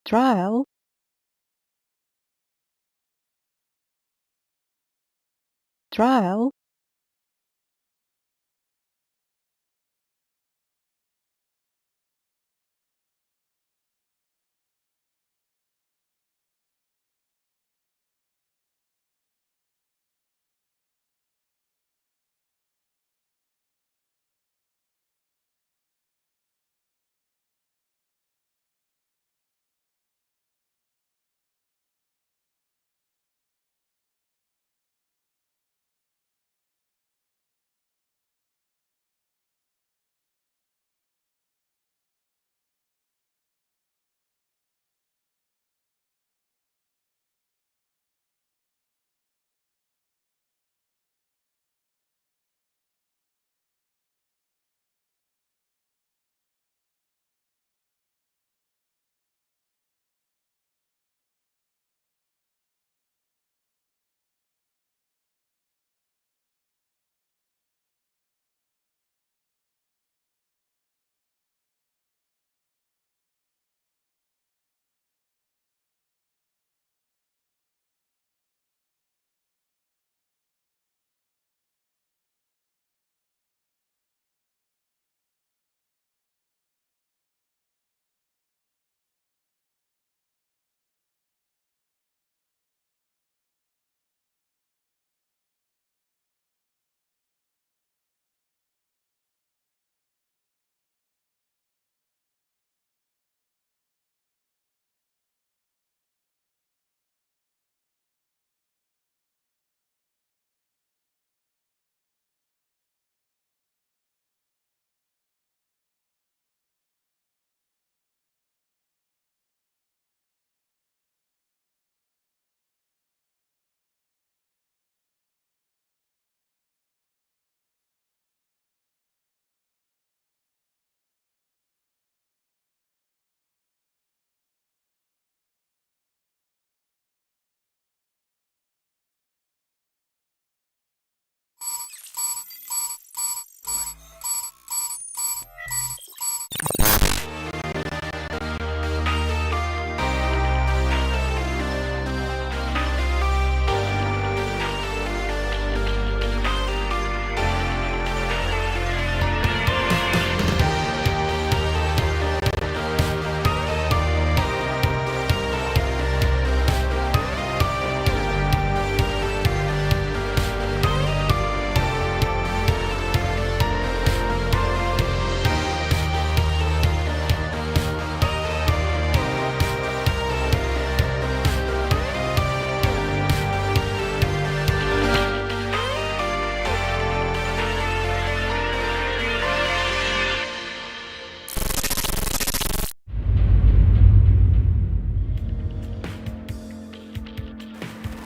trial, trial,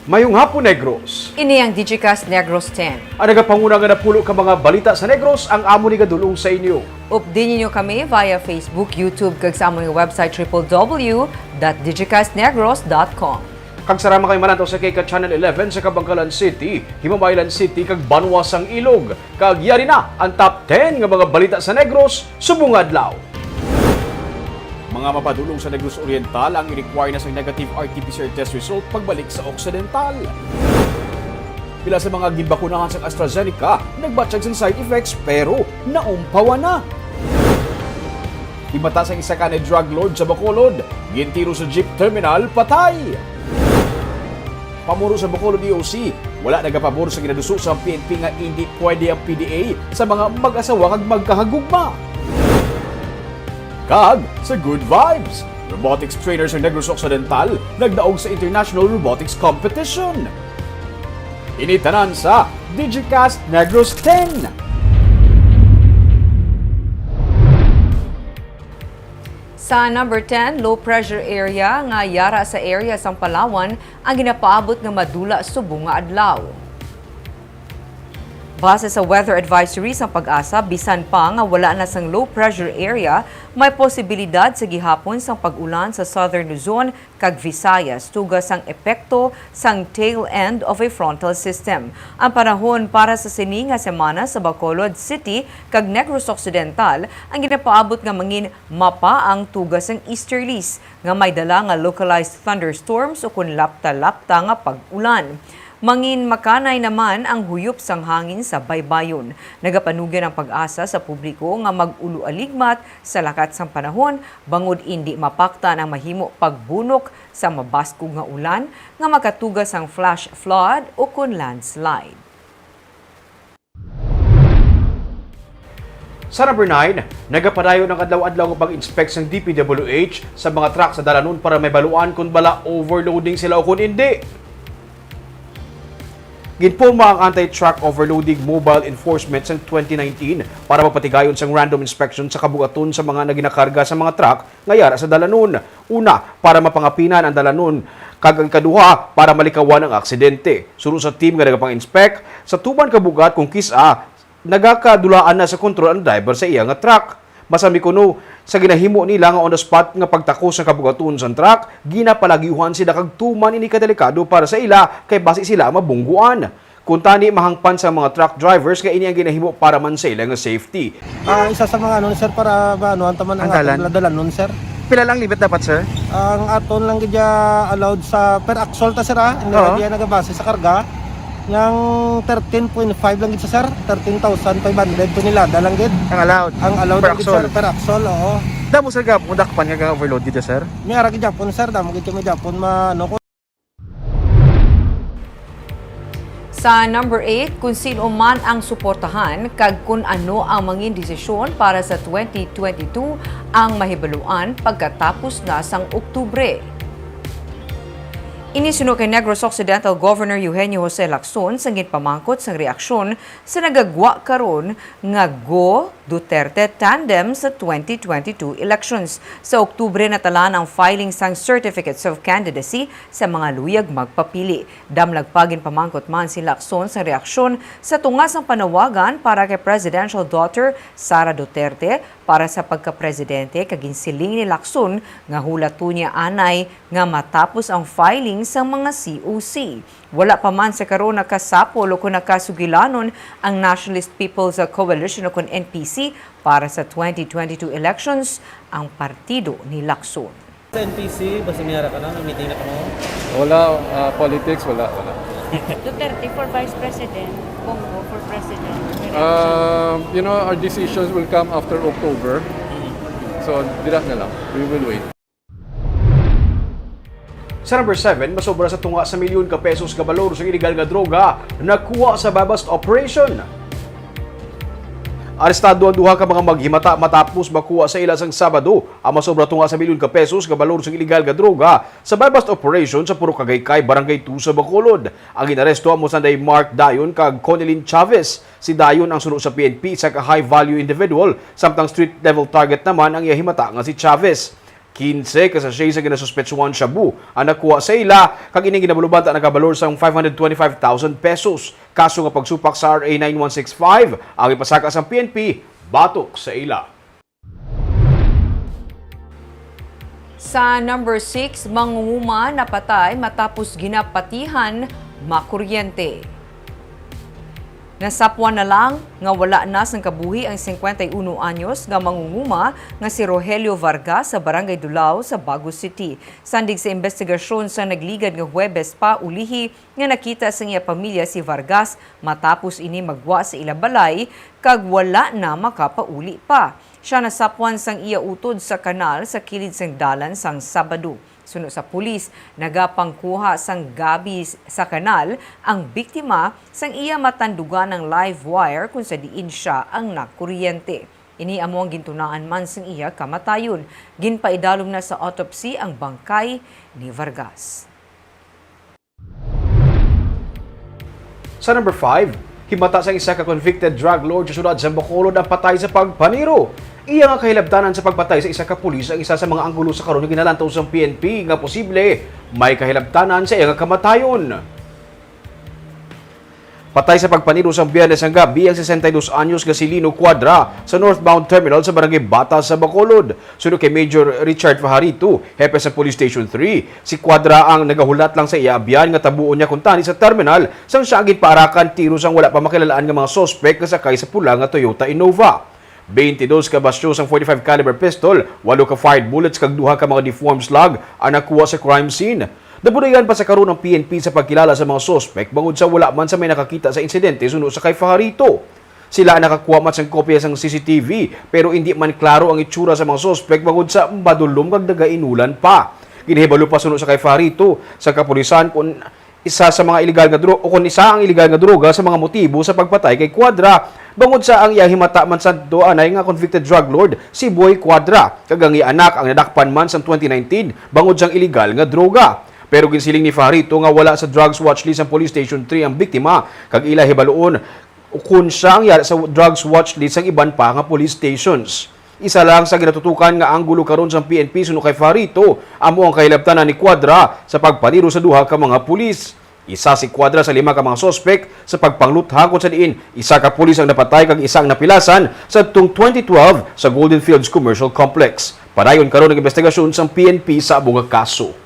Mayong hapon, Negros. Ini ang Digicast Negros X. Ang nagapanguna nga napulo ka mga balita sa Negros, ang amo ni gadulong sa inyo. Update niyo kami via Facebook, YouTube, kag sa among website www.digicastnegros.com. Kag sarama kay mananto sa Kika Channel 11 sa Kabangkalan City, Himabaylan City, kag Banwasang Ilog. Kag yari na ang top 10 nga mga balita sa Negros, subong adlaw. Mga mapadulong sa Negros Oriental ang i-require na sa negative RT-PCR test result pagbalik sa Occidental. Pila sa mga ginbakunahan sa AstraZeneca, nagbatsyag sa side effects pero naumpawa na. Himata sa isa ka na drug lord sa Bacolod, gintiro sa jeep terminal, patay. Pamuro sa Bacolod EOC, wala nagapabor sa ginaduso sa PNP nga hindi pwede ang PDA sa mga mag-asawa kag magkahagugma. Kag sa Good Vibes, robotics trainers ng Negros Occidental nagdaog sa International Robotics Competition. Initanan sa Digicast Negros X. Sa number 10, low pressure area nga yara sa area sang Palawan ang ginapaabot nga madula subong nga adlaw. Base sa weather advisory sa pag-asa, bisan pa nga wala na sang low pressure area, may posibilidad sa gihapon sang pag-ulan sa Southern Luzon kag Visayas tugas sang epekto sang tail end of a frontal system. Ang panahon para sa sini nga semana sa Bacolod City kag Negros Occidental ang ginapaabot nga mangin mapa ang tugas sang easterlies nga may dala nga localized thunderstorms o kun lapta-lapta nga pag-ulan. Mangin makanay naman ang huyop sang hangin sa baybayon. Nagapanugyan ang pag-asa sa publiko nga mag-ulu-aligmat sa lakat sang panahon bangod indi mapakta ang mahimo pagbunok sa mabaskog nga ulan nga makatugas ang flash flood o kun landslide. Sa number 9, nagapadayon ng adlaw-adlaw ng pag-inspect ng DPWH sa mga truck sa dalanon para may baluan kung bala overloading sila o kung hindi. Ginpulma ang Anti-Truck Overloading Mobile Enforcement sa 2019 para mapatigayon sa random inspection sa kabugaton sa mga naginakarga sa mga truck ngayara sa dalanon. Una, para mapangapinan ang dalanon, kag ang kaduha, para malikawan ang aksidente. Sunod sa team nga nagapang-inspect, sa tuban kabugat kung kisa, nagakadulaan na sa kontrol ang driver sa iya nga truck. Masami kuno, sa ginahimo nila nga on the spot nga pagtakos sa kabugaton sa truck, ginapalagiuhan sila kag tuman ini kadelikado para sa ila kay basi sila mabungguan. Kung tani mahangpan sa mga truck drivers kay ini ang ginahimo para man sa ila nga safety. Isa sa mga sir para ang taman ang dalan nun sir. Pila lang libet dapat sir? Ang aton lang gidya allowed sa per axle ta sir hindi gidya nagabase sa karga. Yang 13.5 lang gid sir, 13,500 to nila dalang gid. Ang allowed per gid axle. sir per axle, oo. Damo sir gap mudakpan nga overload dito sir. May ara gid Japon sir, damo gid kami Japon Sa number 8, kung sino man ang suportahan kag kung ano ang mangin desisyon para sa 2022 ang mahibaluan pagkatapos na sang Oktubre. Inisuno kay Negros Occidental Governor Eugenio Jose Lacson sa ginpamangkot sang reaksyon sa nagagwa karon nga Go Duterte tandem sa 2022 elections. Sa Oktubre natalan ang filing sang certificates of candidacy sa mga luyag magpapili. Damlag pa ginpamangkot man si Lacson sa reaksyon sa tungas ang panawagan para kay presidential daughter Sara Duterte para sa pagka-presidente kag ginsiling ni Lacson nga hulato niya anay nga matapos ang filing sa mga COC. Wala pa man sa karon nakasapol o kung nakasugilanon ang Nationalist People's Coalition o kung NPC para sa 2022 elections ang partido ni Lacson. Sa NPC, basta miyara ka na, may meeting na ka mo? Wala, politics, wala. Duterte for Vice President, Bongo for President. Our decisions will come after October. So, dirat na lang. We will wait. Sa number 7, masobra sa tunga sa milyon ka pesos ka balor sa illegal nga droga nakuha sa Babast Operation. Arestado ang duha ka mga maghimata matapos makuha sa ila sang Sabado ang masobra tunga sa milyon ka pesos ka balor sa illegal nga droga sa Babast Operation sa Puro Kagaykay, Barangay 2 sa Bacolod. Ang inaresto ang Mosanday Mark Dayon kag Conelin Chavez. Si Dayon ang suno sa PNP sa high-value individual, samtang street-level target naman ang iyahimata nga si Chavez. 15 kasasay sa ginasuspetsuhan shabu ang nakuha sa ila kag ining ginabalubanta nagabalor sang 525,000 pesos. Kaso nga pagsupak sa RA 9165 ang ipasaka sa PNP batok sa ila. Sa number 6, mangunguma napatay matapos ginapatihan makuryente. Nasapwan na lang nga wala na sang kabuhi ang 51 anyos nga mangunguma nga si Rogelio Vargas sa Barangay Dulao sa Baguio City. Sandig sa investigasyon sa nagligad nga Huwebes pa ulihi nga nakita sa iya pamilya si Vargas matapos ini magwa sa ila balay kag wala na makapauli pa. Siya nasapwan sang iya utod sa kanal sa kilid sang dalan sang Sabado. Suno sa pulis, nagapangkuha sang gabi sa kanal ang biktima sang iya matandugan ng live wire kung sa diin siya ang nakuryente. Ini amo ang gintunaan man sang iya kamatayon. Ginpaidalom na sa autopsy ang bangkay ni Vargas. Sa number 5, himata sa isa ka convicted drug lord sa syudad sa Bacolod ang patay sa pagpaniro. Iya nga kahilabtanan sa pagpatay sa isa ka pulis ang isa sa mga anggulo sa karon nga ginalantaw sa PNP nga posible may kahilabtanan sa iya nga kamatayon. Patay sa pagpaniro sa Biyernes ang gabi ang 62 anyos nga si Lino Cuadra sa northbound terminal sa barangay Bata sa Bacolod. Sunod kay Major Richard Fajarito, hepe sa Police Station 3. Si Cuadra ang nagahulat lang sa iaabiyan nga tabuon niya kuntani sa terminal sang siya ang ginpaarakan tiro sang wala pa makilalaan nga mga sospek nga sakay sa pula nga Toyota Innova. 22 ka basyo sang 45 caliber pistol, 8 ka fired bullets kag 2 ka mga deformed slug ang nakuha sa crime scene. Nabunayan pa sa karon ng PNP sa pagkilala sa mga sospek bangod sa wala man sa may nakakita sa insidente suno sa kay Fajarito. Sila ang nakakuha man sang kopya sang CCTV pero hindi man klaro ang itsura sa mga sospek bangod sa madulom kag nagainulan pa. Ginahibalo pa suno sa kay Fajarito sa kapulisan kung isa sa mga illegal nga droga o kung isa ang illegal nga droga sa mga motibo sa pagpatay kay Cuadra. Bangod sa ang iyang himata man sa doanay nga convicted drug lord si Boy Cuadra kag ang anak ang nadakpan man sa 2019 bangod sang illegal nga droga. Pero ginsiling ni Fajarito nga wala sa drugs watch list ang Police Station 3 ang biktima kag ila hibaloon kung siya ang yara sa drugs watch list ang iban pa nga police stations. Isa lang sa ginatutukan nga anggulo karon sa PNP suno kay Fajarito amo ang kahilabtanan ni Cuadra sa pagpaniro sa duha ka mga pulis. Isa si Cuadra sa 5 ka mga sospek sa pagpanglutha kung sa diin isa ka pulis ang napatay kag isang napilasan sa tung 2012 sa Golden Fields Commercial Complex. Padayon karon ang investigasyon sa PNP sa abong kaso.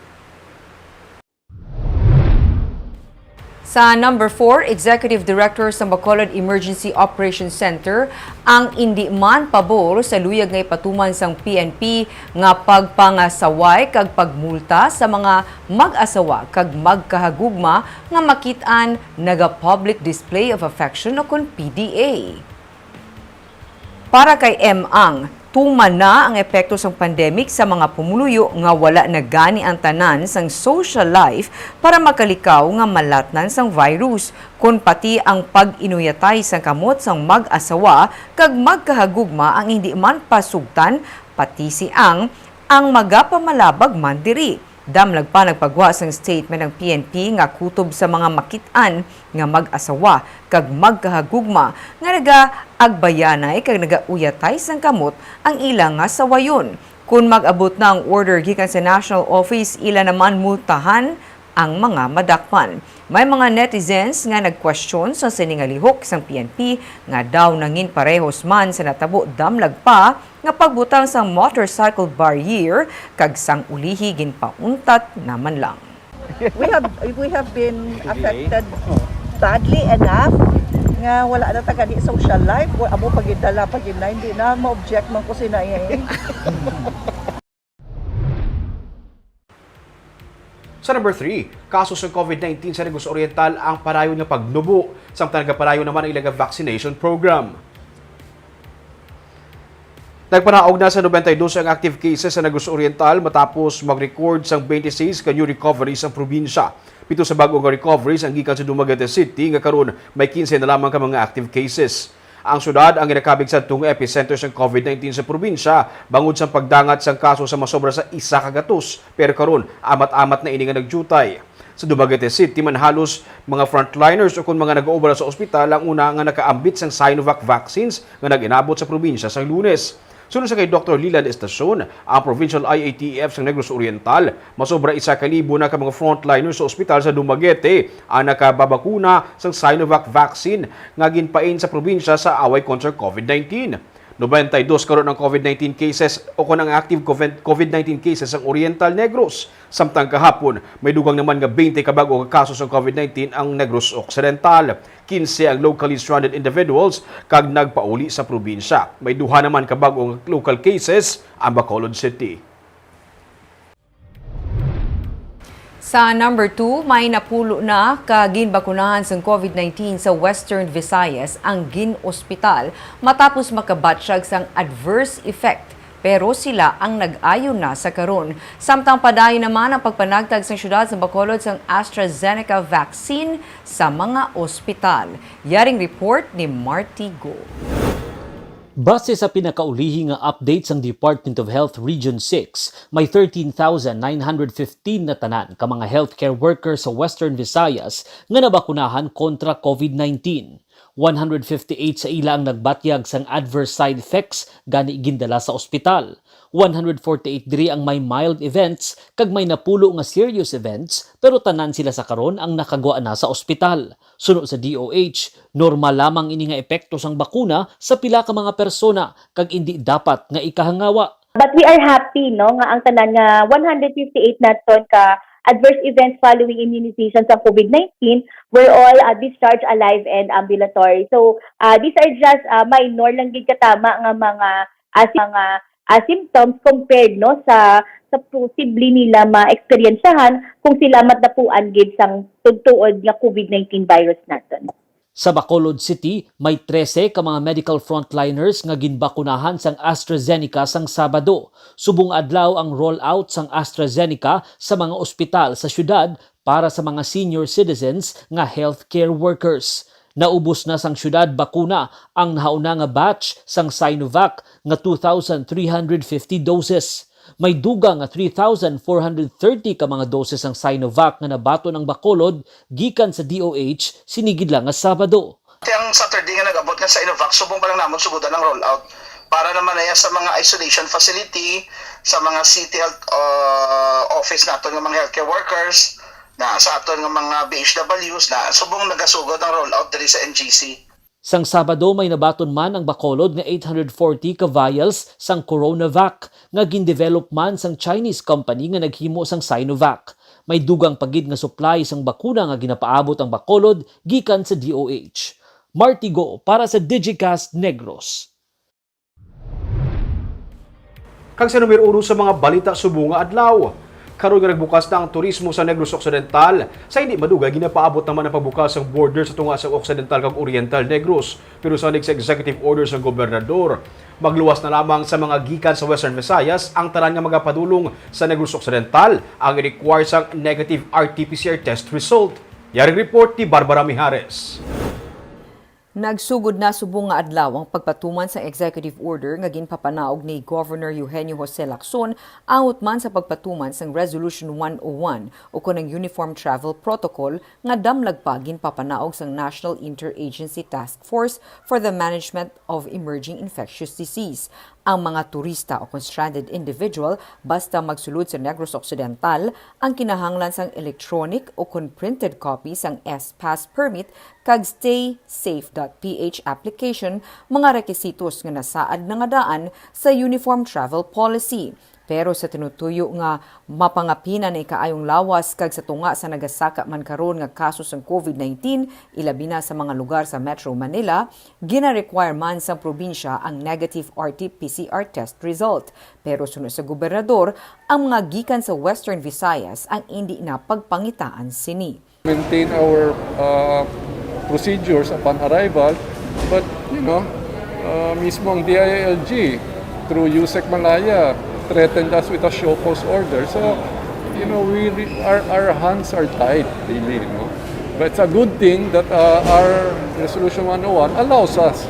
Sa number 4, Executive Director sa Bacolod Emergency Operations Center ang indi man pabor sa luyag nga ipatuman sang PNP nga pagpangasaway kag pagmulta sa mga mag-asawa kag magkahagugma nga makit-an naga-public display of affection o kon PDA. Para kay M.Ang, tuman na ang epekto ng pandemic sa mga pumuluyo nga wala na gani ang tanan sang social life para makalikaw nga malatnan sang virus kun pati ang pag-inuyatay sang kamot sang mag-asawa kag magkahagugma ang hindi man pasugtan pati si ang magapamalabag man diri. Damlag pa nagpagwa sang statement ng PNP nga kutob sa mga makit-an nga mag-asawa kag magkahagugma nga naga-agbayanay kag nagauyatay sang kamot ang ilang nga sawayon. Kung mag-abot na ang order gikan sa National Office, ila naman multahan ang mga madakpan. May mga netizens nga nagkwestiyon sa siningalihok sang PNP nga daw nangin parehos man sa natabo damlag pa nga pagbutang sang motorcycle barrier kag sang ulihi ginpauntat naman lang. We have been affected badly enough nga wala na tagadi social life amo pagidala pagid na hindi na ma-object man ko sinay. Sa number 3, kaso sa COVID-19 sa Negros Oriental ang parayon nga pagnubo samtang nagaparayon naman ang ilang vaccination program. Nagpanaog na sa 92 ang active cases sa Negros Oriental matapos mag-record sang 26 ka new recoveries ang probinsya. 7 sa bagong recoveries ang gikan sa Dumaguete City nga karon may 15 na lamang ka mga active cases. Ang syudad ang ginakabig sa tung epicenter sa COVID-19 sa probinsya bangod sa pagdangat sang kaso sa masobra sa 1 ka gatos pero karon amat-amat na ini nga nagjutay. Sa Dumaguete City man halos mga frontliners o kung mga nag-oobra sa ospital ang una nga nakaambit sang Sinovac vaccines nga nag-inabot sa probinsya sa Lunes. Sunod sa kay Dr. Lilan Estacion, ang Provincial IATF sa Negros Oriental, masobra 1,000 na ka mga frontliners sa ospital sa Dumaguete ang nakababakuna sa Sinovac vaccine nga ginpain sa probinsya sa away kontra COVID-19. 92 karon ang COVID-19 cases o kung ang active COVID-19 cases ang Oriental Negros. Samtang kahapon, may dugang naman nga 20 kabago kaso sa COVID-19 ang Negros Occidental. 15 ang locally stranded individuals kag nagpauli sa probinsya. May duha naman kabagong local cases ang Bacolod City. Sa number 2, may napulo na kaginbakunahan sa COVID-19 sa Western Visayas ang gin-ospital matapos makabatsyag sang adverse effect. Pero sila ang nag-ayon na sa karon. Samtang padayon naman ang pagpanagtag sa syudad sa Bacolod sang AstraZeneca vaccine sa mga ospital. Yaring report ni Marty Go. Base sa pinakaulihi nga update sang Department of Health Region 6, may 13,915 na tanan ka mga healthcare workers sa Western Visayas nga nabakunahan kontra COVID-19. 158 sa ila ang nagbatyag sang adverse side effects gani gindala sa ospital. 148 diri ang may mild events kag may napulo nga serious events pero tanan sila sa karon ang nakagwa na sa ospital. Suno sa DOH, normal lamang ini nga epekto sang bakuna sa pila ka mga persona kag indi dapat nga ikahangawa. But we are happy no nga ang tanan nga 158 naton ka adverse events following immunization sa COVID-19 were all discharged alive and ambulatory. So these are just minor lang gid katama nga mga symptoms compared no sa possibly nila ma-experiensyahan kung sila matapuan gid sang tugtuod nga COVID-19 virus naton. Sa Bacolod City, may 13 ka mga medical frontliners nga ginbakunahan sang AstraZeneca sang Sabado. Subong adlaw ang rollout sang AstraZeneca sa mga ospital sa syudad para sa mga senior citizens nga healthcare workers. Naubos na sang syudad bakuna ang nahauna nga batch sang Sinovac nga 2,350 doses. May duga nga 3,430 ka mga doses ang Sinovac nga nabato ng Bacolod gikan sa DOH sinigid lang nga Sabado. Ang Saturday nga nag-abot nga sa Sinovac, subong pa lang namon sugudan ng rollout para naman na sa mga isolation facility, sa mga city health office naton nga mga healthcare workers, na sa aton nga mga BHWs na subong nagasugod ang rollout diri sa NGC. Sang Sabado may nabaton man ang Bacolod nga 840 ka vials sang Coronavac nga gindevelop man sang Chinese company nga naghimo sang Sinovac. May dugang pagid nga supply sang bakuna nga ginapaabot ang Bacolod gikan sa DOH. Marty Go para sa Digicast Negros. Kang sa numero 1 sa mga balita subong nga adlaw. Karon nga nagbukas na ang turismo sa Negros Occidental. Sa hindi madugay ginapaabot naman ang pagbukas ang border sa tunga sa Occidental kag Oriental Negros. Pero sa executive order sa gobernador, magluwas na lamang sa mga gikan sa Western Visayas ang tanan nga magapadulong sa Negros Occidental ang require sang negative RT-PCR test result. Yaring report ni Barbara Mijares. Nagsugod na subong nga adlaw ang pagpatuman sa executive order nga ginpapanaog ni Governor Eugenio Jose Lacson angot man sa pagpatuman sang Resolution 101 o kunang Uniform Travel Protocol nga damlag pa ginpapanaog sang National Interagency Task Force for the Management of Emerging Infectious Disease. Ang mga turista o stranded individual basta magsulod sa Negros Occidental ang kinahanglan sang electronic o printed copy sang S-Pass permit kag staysafe.ph application mga rekisitos nga nasaad na nga daan sa Uniform Travel Policy. Pero sa tinutuyo nga mapangapinan na ikaayong lawas kag sa tunga sa nagasaka man karon nga kaso sang COVID-19 ilabi na sa mga lugar sa Metro Manila, gina-require man sa probinsya ang negative RT-PCR test result. Pero sunod sa gobernador, ang mga gikan sa Western Visayas ang hindi na pagpangitaan sini. Maintain our procedures upon arrival, but mismo ang DILG through USEC Malaya threatened us with a show cause order. So, our hands are tied, really. But it's a good thing that our Resolution 101 allows us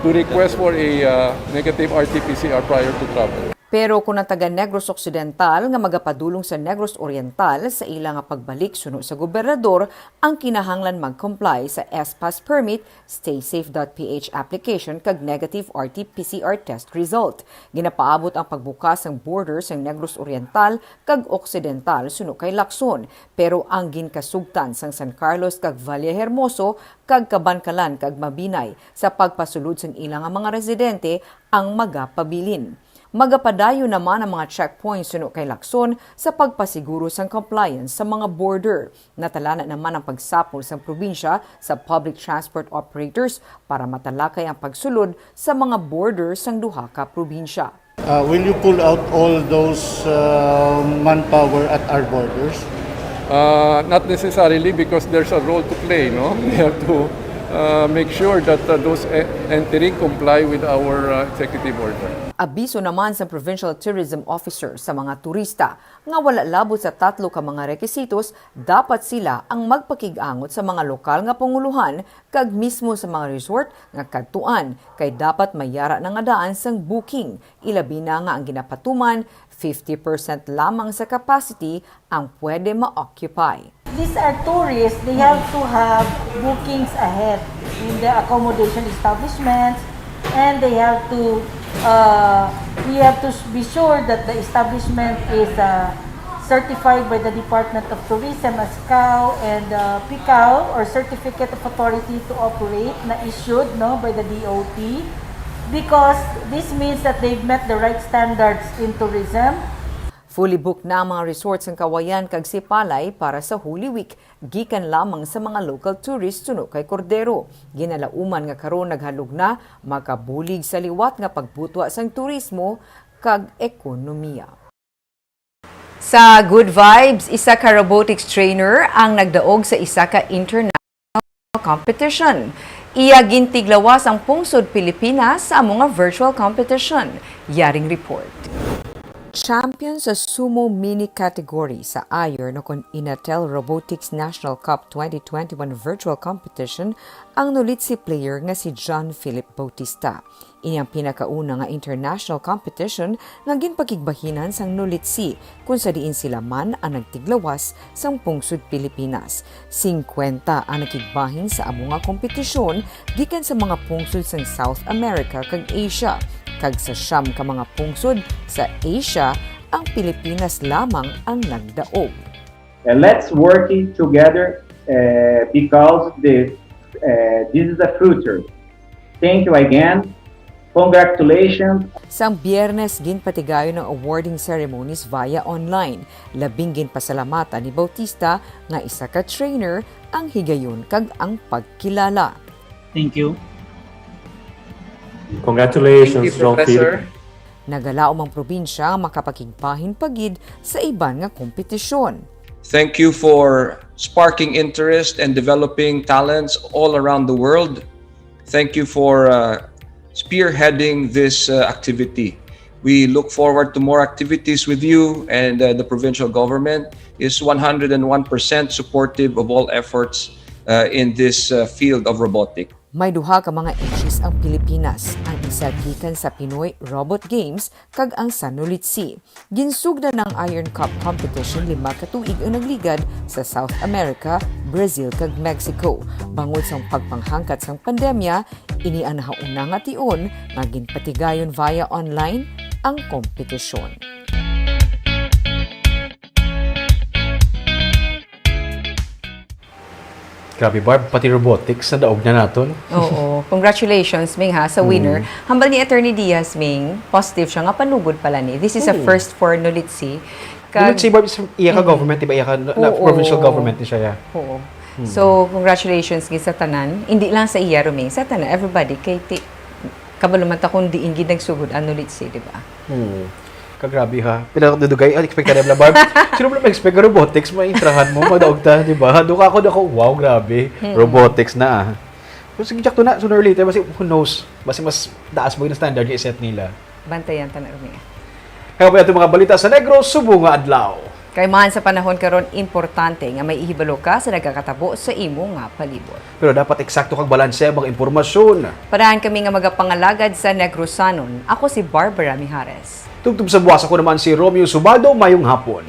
to request for a negative RT-PCR prior to travel. Pero kung ang taga Negros Occidental nga magapadulong sa Negros Oriental sa ilang nga pagbalik suno sa gobernador, ang kinahanglan mag-comply sa S-Pass permit, staysafe.ph application kag negative RT-PCR test result. Ginapaabot ang pagbukas ng border sa Negros Oriental kag Occidental suno kay Lacson, pero ang ginkasugtan sang San Carlos kag Vallehermoso kag Kabankalan kag Mabinay sa pagpasulod sang ilang nga mga residente ang magapabilin. Magapadayo naman ang mga checkpoints suno kay Lacson sa pagpasiguro sang compliance sa mga border. Natalana naman ang pagsapol sa probinsya sa public transport operators para matalakay ang pagsulod sa mga border sang duha ka probinsya. Will you pull out all those manpower at our borders? Not necessarily, because there's a role to play. No, we have to make sure that those entering comply with our executive order. Abiso naman sa Provincial Tourism Officer sa mga turista nga wala labot sa 3 ka mga rekisitos, dapat sila ang magpakig-angot sa mga lokal nga panguluhan kag mismo sa mga resort nga kadtuan kay dapat mayara na nga daan sang booking. Ilabi na nga ang ginapatuman, 50% lamang sa capacity ang pwede ma-occupy. These are tourists, they have to have bookings ahead. in the accommodation establishments, and they have to we have to be sure that the establishment is certified by the Department of Tourism as CAO and PICAO, or Certificate of Authority to Operate, na issued by the DOT, because this means that they've met the right standards in tourism. Fully booked na ang mga resorts ng Kawayan kag Sipalay para sa Holy Week, gikan lamang sa mga local tourists suno kay Cordero. Ginalauman nga karon naghalug na makabulig sa liwat nga pagbutwa sang turismo kag ekonomiya. Sa Good Vibes, isa ka robotics trainer ang nagdaog sa isa ka international competition. Iya gintiglawas ang pungsod Pilipinas sa mga virtual competition. Yaring report. Champion sa sumo mini category sa Ayer no kon Inatel Robotics National Cup 2021 virtual competition ang nulitsi player nga si John Philip Bautista. Ini ang pinakauna nga international competition nga ginpakigbahinan sang nulitsi kung sa diin sila man ang nagtiglawas sang pungsod Pilipinas. 50 ang nakigbahin sa amo nga kompetisyon gikan sa mga pungsod sang South America kag Asia. Kag sa siyam ka mga pungsod sa Asia, ang Pilipinas lamang ang nagdaog. Let's work it together because this is the future. Thank you again. Congratulations. Sang Biyernes ginpatigayon ng awarding ceremonies via online. Labing ginpasalamatan ni Bautista nga isa ka trainer ang higayon kag ang pagkilala. Thank you. Congratulations, John Philip. Nagalaom ang probinsya makapakigbahin pagid sa iban nga kompetisyon. Thank you for sparking interest and developing talents all around the world. Thank you for spearheading this activity. We look forward to more activities with you, and the provincial government is 101% supportive of all efforts in this field of robotics. May duha ka mga entries ang Pilipinas, ang isa gikan sa Pinoy Robot Games kag ang sa Nulitsi. Ginsugda ng Iron Cup competition 5 ka tuig ang nagligad sa South America, Brazil kag Mexico. Bangod sang pagpanghangkat sang pandemya, ini ang nahauna nga tion nga ginpatigayon via online ang kompetisyon. Grabe, Barb, pati robotics na daog na naton. Oo. Congratulations, Ming, ha, sa winner. Hambal ni Attorney Diaz, Ming, positive siya nga panugod pala ni. This is a first for Nulitsi. Nulitsi, Barb, iya ka government, iba iya ka provincial government ni siya. Oo. So, congratulations sa tanan. Hindi lang sa iya, Ming, sa tanan, everybody. Kay kabalaman ta kung diin ginagsugod ang Nulitsi, di ba? Kagrabe ha. Pinakadudugay, expect ka na Barb. Sino mo expect ka robotics, maintrahan mo, madaog ta, di ba? Doon ako, wow, grabe. Robotics na So, sige, to na, sooner or later, basi who knows, basi mas daas mo yung standard yung set nila. Bantayan ta na, Rumi. Kaya pa ito mga balita sa Negros, subo nga adlaw. Kay man sa panahon karon importante nga may ihibalo ka sa nagakatabo sa imo nga palibot. Pero dapat eksakto kag balanse ang mga impormasyon. Parahan kami nga magapangalagad sa Negrosanon. Ako si Barbara Mijares. Tugtog sa buwas ako naman si Romeo Subado, mayong hapon.